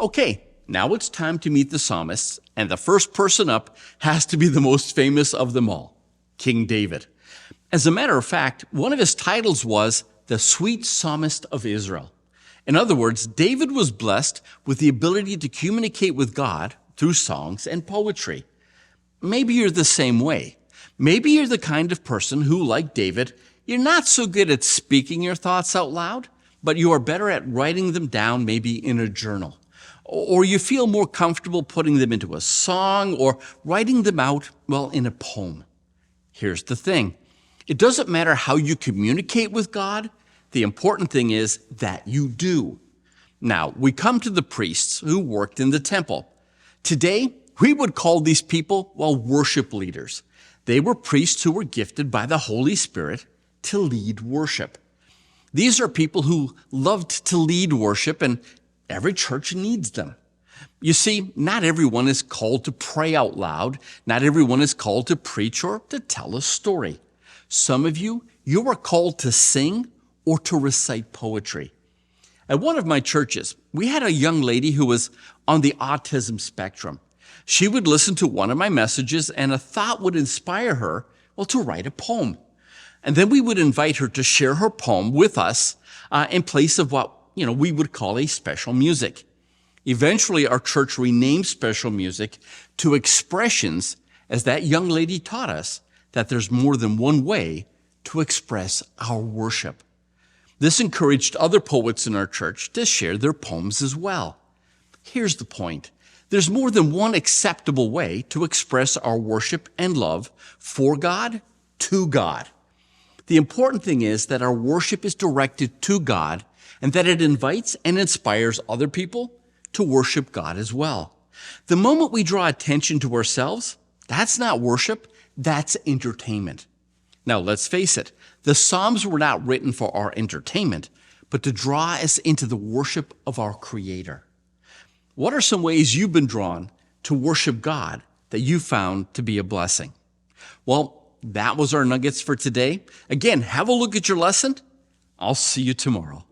Okay, now it's time to meet the psalmists, and the first person up has to be the most famous of them all, King David. As a matter of fact, one of his titles was the Sweet Psalmist of Israel. In other words, David was blessed with the ability to communicate with God through songs and poetry. Maybe you're the same way. Maybe you're the kind of person who, like David, you're not so good at speaking your thoughts out loud, but you are better at writing them down maybe in a journal. Or you feel more comfortable putting them into a song or writing them out, well, in a poem. Here's the thing. It doesn't matter how you communicate with God. The important thing is that you do. Now, we come to the priests who worked in the temple. Today, we would call these people, well, worship leaders. They were priests who were gifted by the Holy Spirit to lead worship. These are people who loved to lead worship, and every church needs them. You see, not everyone is called to pray out loud. Not everyone is called to preach or to tell a story. Some of you are called to sing or to recite poetry. At one of my churches, we had a young lady who was on the autism spectrum. She would listen to one of my messages, and a thought would inspire her, well, to write a poem. And then we would invite her to share her poem with us in place of what we would call a special music. Eventually, our church renamed special music to expressions, as that young lady taught us that there's more than one way to express our worship. This encouraged other poets in our church to share their poems as well. Here's the point. There's more than one acceptable way to express our worship and love for God, to God. The important thing is that our worship is directed to God and that it invites and inspires other people to worship God as well. The moment we draw attention to ourselves, that's not worship, that's entertainment. Now, let's face it, the Psalms were not written for our entertainment, but to draw us into the worship of our Creator. What are some ways you've been drawn to worship God that you found to be a blessing? Well, that was our nuggets for today. Again, have a look at your lesson. I'll see you tomorrow.